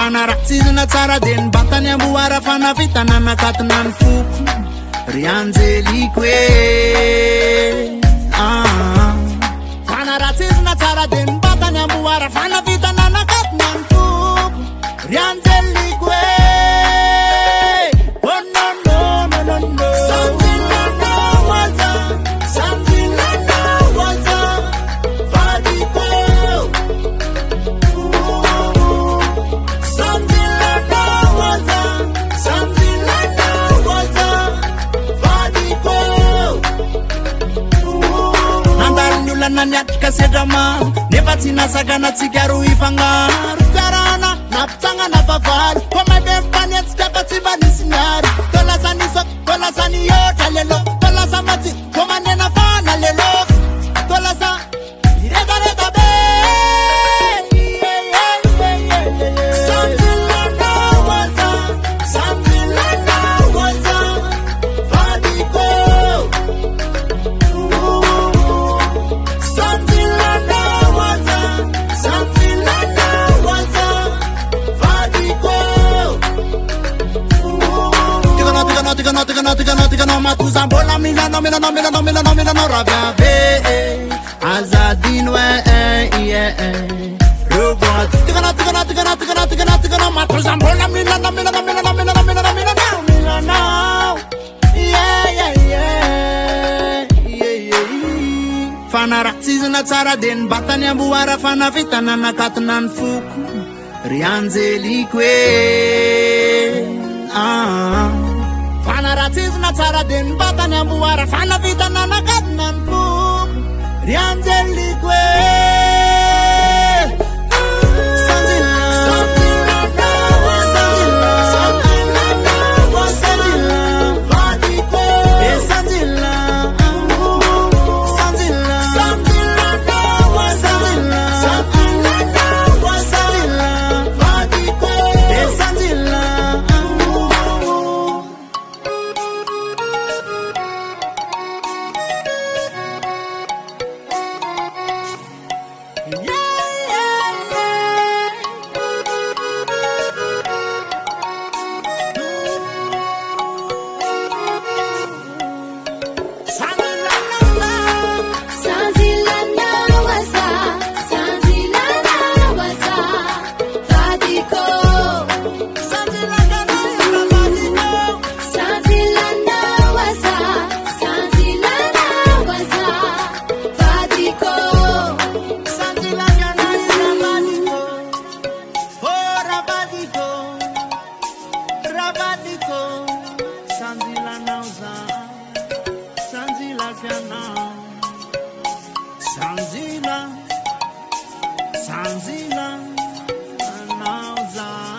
Fanaratsizina tsara de ny batany amboara fanavitana nakatona ny foko ry Anjeliko e fanaratsizina tsara de ny batany amboara fanavitana nakatona ny foko ry Anjeliko e oh no no no no no Sanjila no waza Sanjila no waza vadiko Sanjila no waza Sanjila no waza vadiko Nandalo ny olana niatrika sedrama nefa tsy nasakana tsika roa ifagnaro fiarana nampitsangana vavalo ko mabe mifaniatsika fa tsy mba nisy miary tolasany isoko tolasany iotra lelo tolasa matsy ko manena fana lelo tolasa iregarega be Sanjila no waza Sanjila no waza vadiko Sanjila no waza Sanjila no waza vadiko Tigano matuzambola milano raviave azadino robot tigano matuzambola milano fanaratsizina tsara de ny batany amboara fanavitana nakatona ny foko ry Anjeliko e fanaratsizina tsara de ny batany amboara fanavitana nakatona ny foko ry Anjeliko e Sanjila nauza